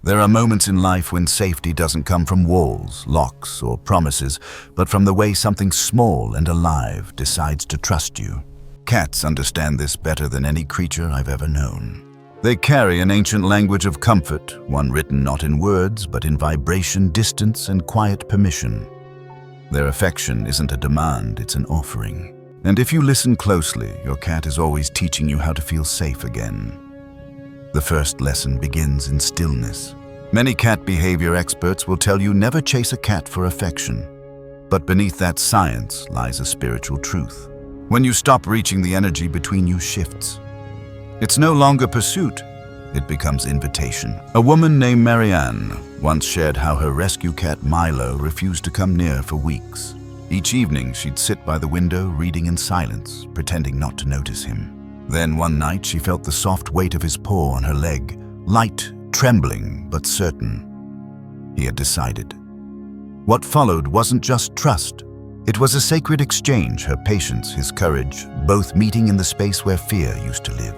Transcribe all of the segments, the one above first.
There are moments in life when safety doesn't come from walls, locks, or promises, but from the way something small and alive decides to trust you. Cats understand this better than any creature I've ever known. They carry an ancient language of comfort, one written not in words, but in vibration, distance, and quiet permission. Their affection isn't a demand, it's an offering. And if you listen closely, your cat is always teaching you how to feel safe again. The first lesson begins in stillness. Many cat behavior experts will tell you never chase a cat for affection. But beneath that science lies a spiritual truth. When you stop reaching, the energy between you shifts. It's no longer pursuit, it becomes invitation. A woman named Marianne once shared how her rescue cat Milo refused to come near for weeks. Each evening she'd sit by the window reading in silence, pretending not to notice him. Then one night she felt the soft weight of his paw on her leg, light, trembling, but certain. He had decided. What followed wasn't just trust. It was a sacred exchange, her patience, his courage, both meeting in the space where fear used to live.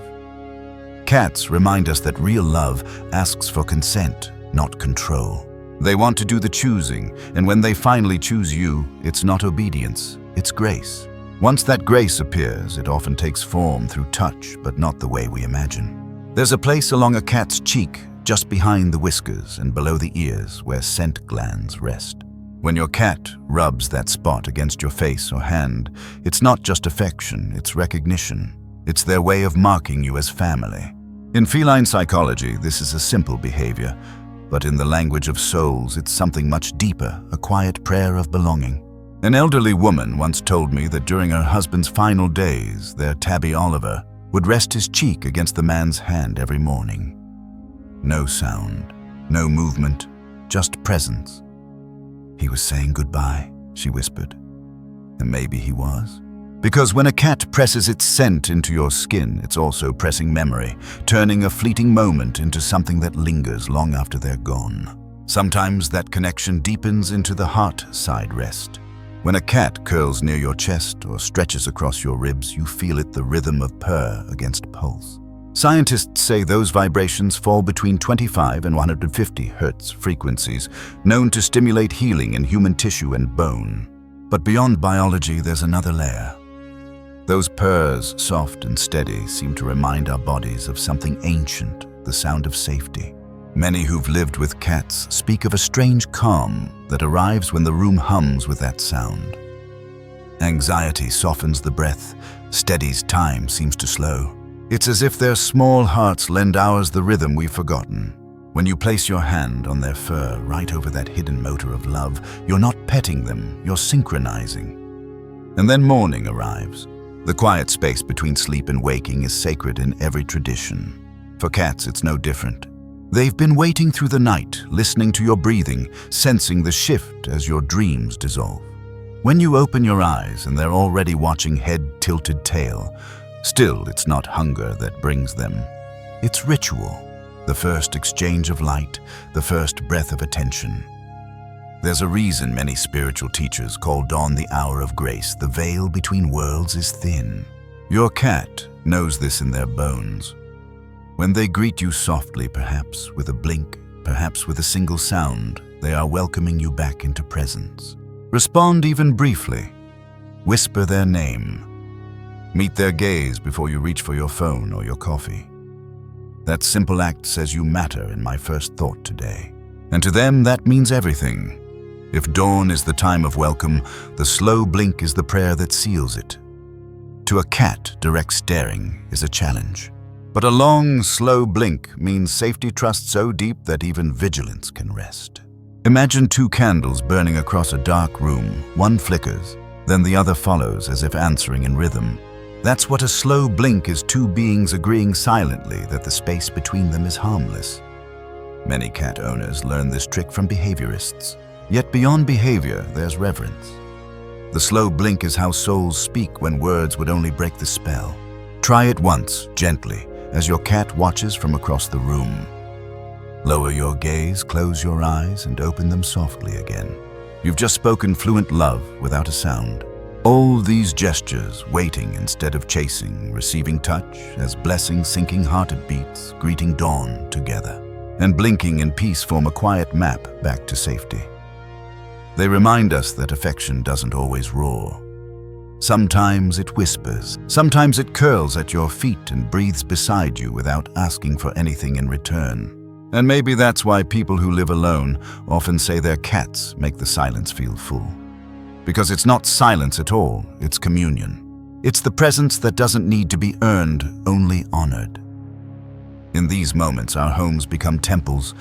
Cats remind us that real love asks for consent, not control. They want to do the choosing, and when they finally choose you, it's not obedience, it's grace. Once that grace appears, it often takes form through touch, but not the way we imagine. There's a place along a cat's cheek, just behind the whiskers and below the ears, where scent glands rest. When your cat rubs that spot against your face or hand, it's not just affection, it's recognition. It's their way of marking you as family. In feline psychology, this is a simple behavior, but in the language of souls, it's something much deeper, a quiet prayer of belonging. An elderly woman once told me that during her husband's final days, their tabby Oliver would rest his cheek against the man's hand every morning. No sound, no movement, just presence. He was saying goodbye, she whispered. And maybe he was. Because when a cat presses its scent into your skin, it's also pressing memory, turning a fleeting moment into something that lingers long after they're gone. Sometimes that connection deepens into the heart-side rest. When a cat curls near your chest or stretches across your ribs, you feel it, the rhythm of purr against pulse. Scientists say those vibrations fall between 25 and 150 hertz frequencies, known to stimulate healing in human tissue and bone. But beyond biology, there's another layer. Those purrs, soft and steady, seem to remind our bodies of something ancient, the sound of safety. Many who've lived with cats speak of a strange calm that arrives when the room hums with that sound. Anxiety softens the breath, steadies time seems to slow. It's as if their small hearts lend ours the rhythm we've forgotten. When you place your hand on their fur, right over that hidden motor of love, you're not petting them, you're synchronizing. And then morning arrives. The quiet space between sleep and waking is sacred in every tradition. For cats, it's no different. They've been waiting through the night, listening to your breathing, sensing the shift as your dreams dissolve. When you open your eyes and they're already watching head tilted tail, still it's not hunger that brings them. It's ritual, the first exchange of light, the first breath of attention. There's a reason many spiritual teachers call dawn the hour of grace. The veil between worlds is thin. Your cat knows this in their bones. When they greet you softly, perhaps with a blink, perhaps with a single sound, they are welcoming you back into presence. Respond even briefly. Whisper their name. Meet their gaze before you reach for your phone or your coffee. That simple act says you matter in my first thought today. And to them, that means everything. If dawn is the time of welcome, the slow blink is the prayer that seals it. To a cat, direct staring is a challenge. But a long, slow blink means safety trust so deep that even vigilance can rest. Imagine two candles burning across a dark room. One flickers, then the other follows as if answering in rhythm. That's what a slow blink is, two beings agreeing silently that the space between them is harmless. Many cat owners learn this trick from behaviorists. Yet beyond behavior, there's reverence. The slow blink is how souls speak when words would only break the spell. Try it once, gently, as your cat watches from across the room. Lower your gaze, close your eyes, and open them softly again. You've just spoken fluent love without a sound. All these gestures, waiting instead of chasing, receiving touch, as blessing sinking hearted beats, greeting dawn together. and blinking in peace form a quiet map back to safety. They remind us that affection doesn't always roar. Sometimes it whispers, sometimes it curls at your feet and breathes beside you without asking for anything in return. And maybe that's why people who live alone often say their cats make the silence feel full. Because it's not silence at all, it's communion. It's the presence that doesn't need to be earned, only honored. In these moments, our homes become temples,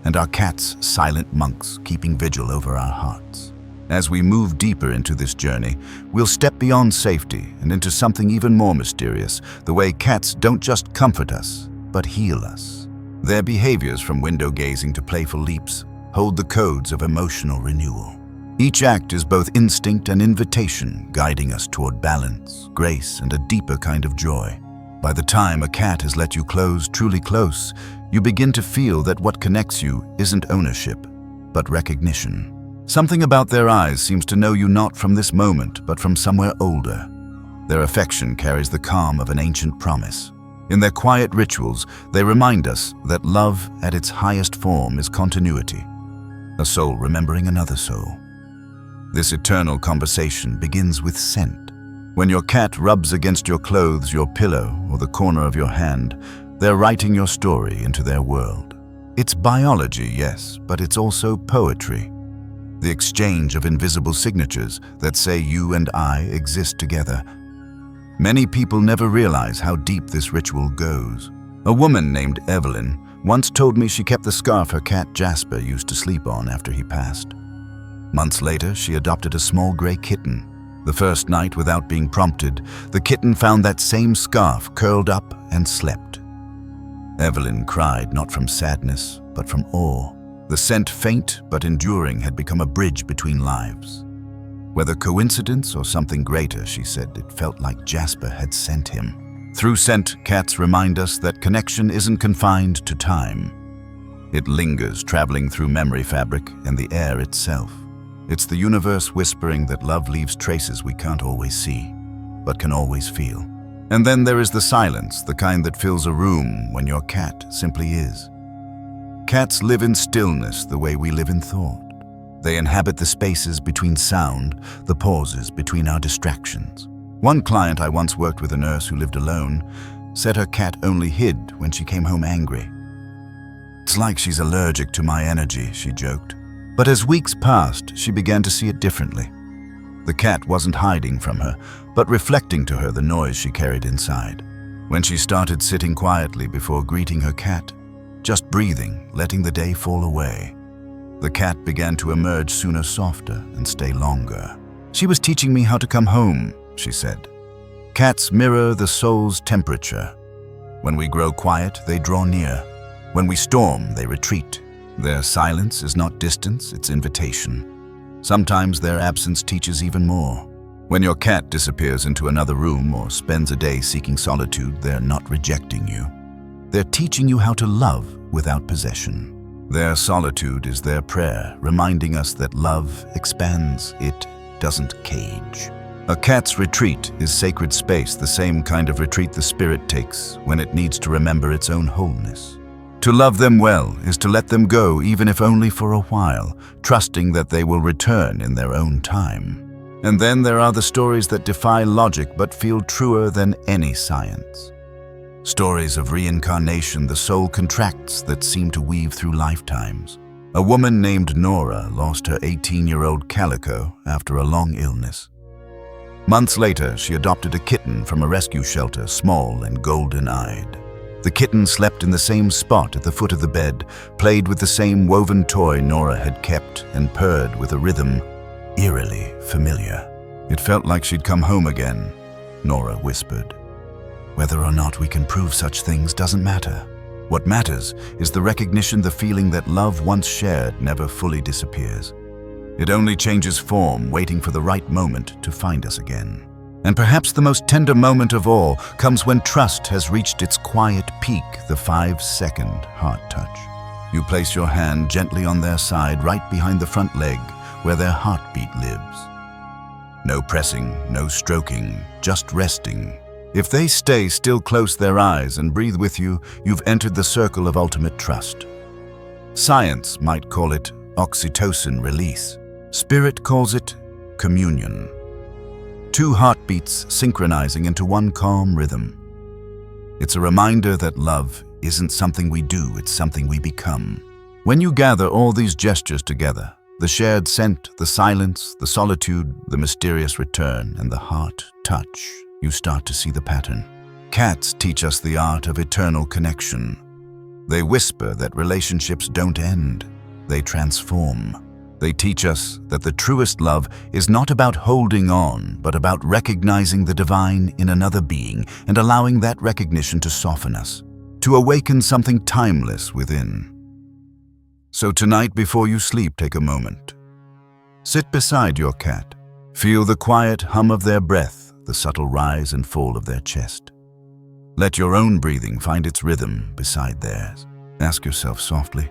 and our cats silent monks keeping vigil over our hearts. As we move deeper into this journey, we'll step beyond safety and into something even more mysterious, the way cats don't just comfort us, but heal us. Their behaviors, from window gazing to playful leaps, hold the codes of emotional renewal. Each act is both instinct and invitation, guiding us toward balance, grace, and a deeper kind of joy. By the time a cat has let you close truly close, you begin to feel that what connects you isn't ownership, but recognition. Something about their eyes seems to know you not from this moment, but from somewhere older. Their affection carries the calm of an ancient promise. In their quiet rituals, they remind us that love at its highest form is continuity, a soul remembering another soul. This eternal conversation begins with scent. When your cat rubs against your clothes, your pillow, or the corner of your hand, they're writing your story into their world. It's biology, yes, but it's also poetry. The exchange of invisible signatures that say you and I exist together. Many people never realize how deep this ritual goes. A woman named Evelyn once told me she kept the scarf her cat Jasper used to sleep on after he passed. Months later, she adopted a small gray kitten. The first night, without being prompted, the kitten found that same scarf curled up and slept. Evelyn cried not from sadness, but from awe. The scent, faint but enduring, had become a bridge between lives. Whether coincidence or something greater, she said, it felt like Jasper had sent him. Through scent, cats remind us that connection isn't confined to time. It lingers, traveling through memory fabric and the air itself. It's the universe whispering that love leaves traces we can't always see, but can always feel. And then there is the silence, the kind that fills a room when your cat simply is. Cats live in stillness the way we live in thought. They inhabit the spaces between sound, the pauses between our distractions. One client I once worked with, a nurse who lived alone, said her cat only hid when she came home angry. "It's like she's allergic to my energy," she joked. But as weeks passed, she began to see it differently. The cat wasn't hiding from her, but reflecting to her the noise she carried inside. When she started sitting quietly before greeting her cat, just breathing, letting the day fall away, the cat began to emerge sooner, softer, and stay longer. "She was teaching me how to come home," she said. Cats mirror the soul's temperature. When we grow quiet, they draw near. When we storm, they retreat. Their silence is not distance, it's invitation. Sometimes their absence teaches even more. When your cat disappears into another room or spends a day seeking solitude, they're not rejecting you. They're teaching you how to love without possession. Their solitude is their prayer, reminding us that love expands, it doesn't cage. A cat's retreat is sacred space, the same kind of retreat the spirit takes when it needs to remember its own wholeness. To love them well is to let them go, even if only for a while, trusting that they will return in their own time. And then there are the stories that defy logic but feel truer than any science. Stories of reincarnation, the soul contracts that seem to weave through lifetimes. A woman named Nora lost her 18-year-old Calico after a long illness. Months later, she adopted a kitten from a rescue shelter, small and golden-eyed. The kitten slept in the same spot at the foot of the bed, played with the same woven toy Nora had kept, and purred with a rhythm eerily familiar. "It felt like she'd come home again," Nora whispered. Whether or not we can prove such things doesn't matter. What matters is the recognition, the feeling that love once shared never fully disappears. It only changes form, waiting for the right moment to find us again. And perhaps the most tender moment of all comes when trust has reached its quiet peak, the 5-second heart touch. You place your hand gently on their side, right behind the front leg, where their heartbeat lives. No pressing, no stroking, just resting. If they stay still, close their eyes, and breathe with you, you've entered the circle of ultimate trust. Science might call it oxytocin release. Spirit calls it communion. Two heartbeats synchronizing into one calm rhythm. It's a reminder that love isn't something we do, it's something we become. When you gather all these gestures together, the shared scent, the silence, the solitude, the mysterious return, and the heart touch, you start to see the pattern. Cats teach us the art of eternal connection. They whisper that relationships don't end, they transform. They teach us that the truest love is not about holding on, but about recognizing the divine in another being and allowing that recognition to soften us, to awaken something timeless within. So tonight, before you sleep, take a moment. Sit beside your cat. Feel the quiet hum of their breath, the subtle rise and fall of their chest. Let your own breathing find its rhythm beside theirs. Ask yourself softly,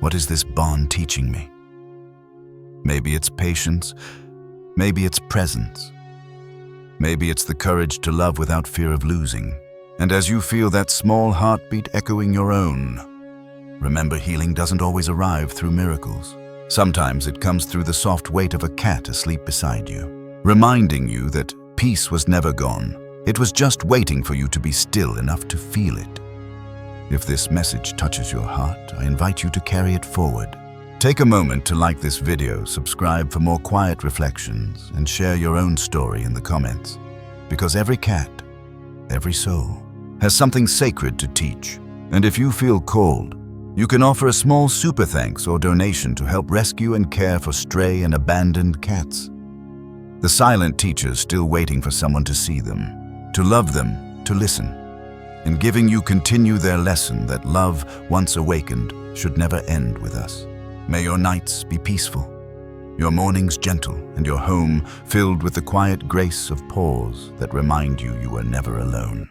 what is this bond teaching me? Maybe it's patience, maybe it's presence. Maybe it's the courage to love without fear of losing. And as you feel that small heartbeat echoing your own, remember, healing doesn't always arrive through miracles. Sometimes it comes through the soft weight of a cat asleep beside you, reminding you that peace was never gone. It was just waiting for you to be still enough to feel it. If this message touches your heart, I invite you to carry it forward. Take a moment to like this video, subscribe for more quiet reflections, and share your own story in the comments. Because every cat, every soul, has something sacred to teach. And if you feel called, you can offer a small super thanks or donation to help rescue and care for stray and abandoned cats. The silent teachers still waiting for someone to see them, to love them, to listen, and giving you continue their lesson that love, once awakened, should never end with us. May your nights be peaceful, your mornings gentle, and your home filled with the quiet grace of pause that remind you you are never alone.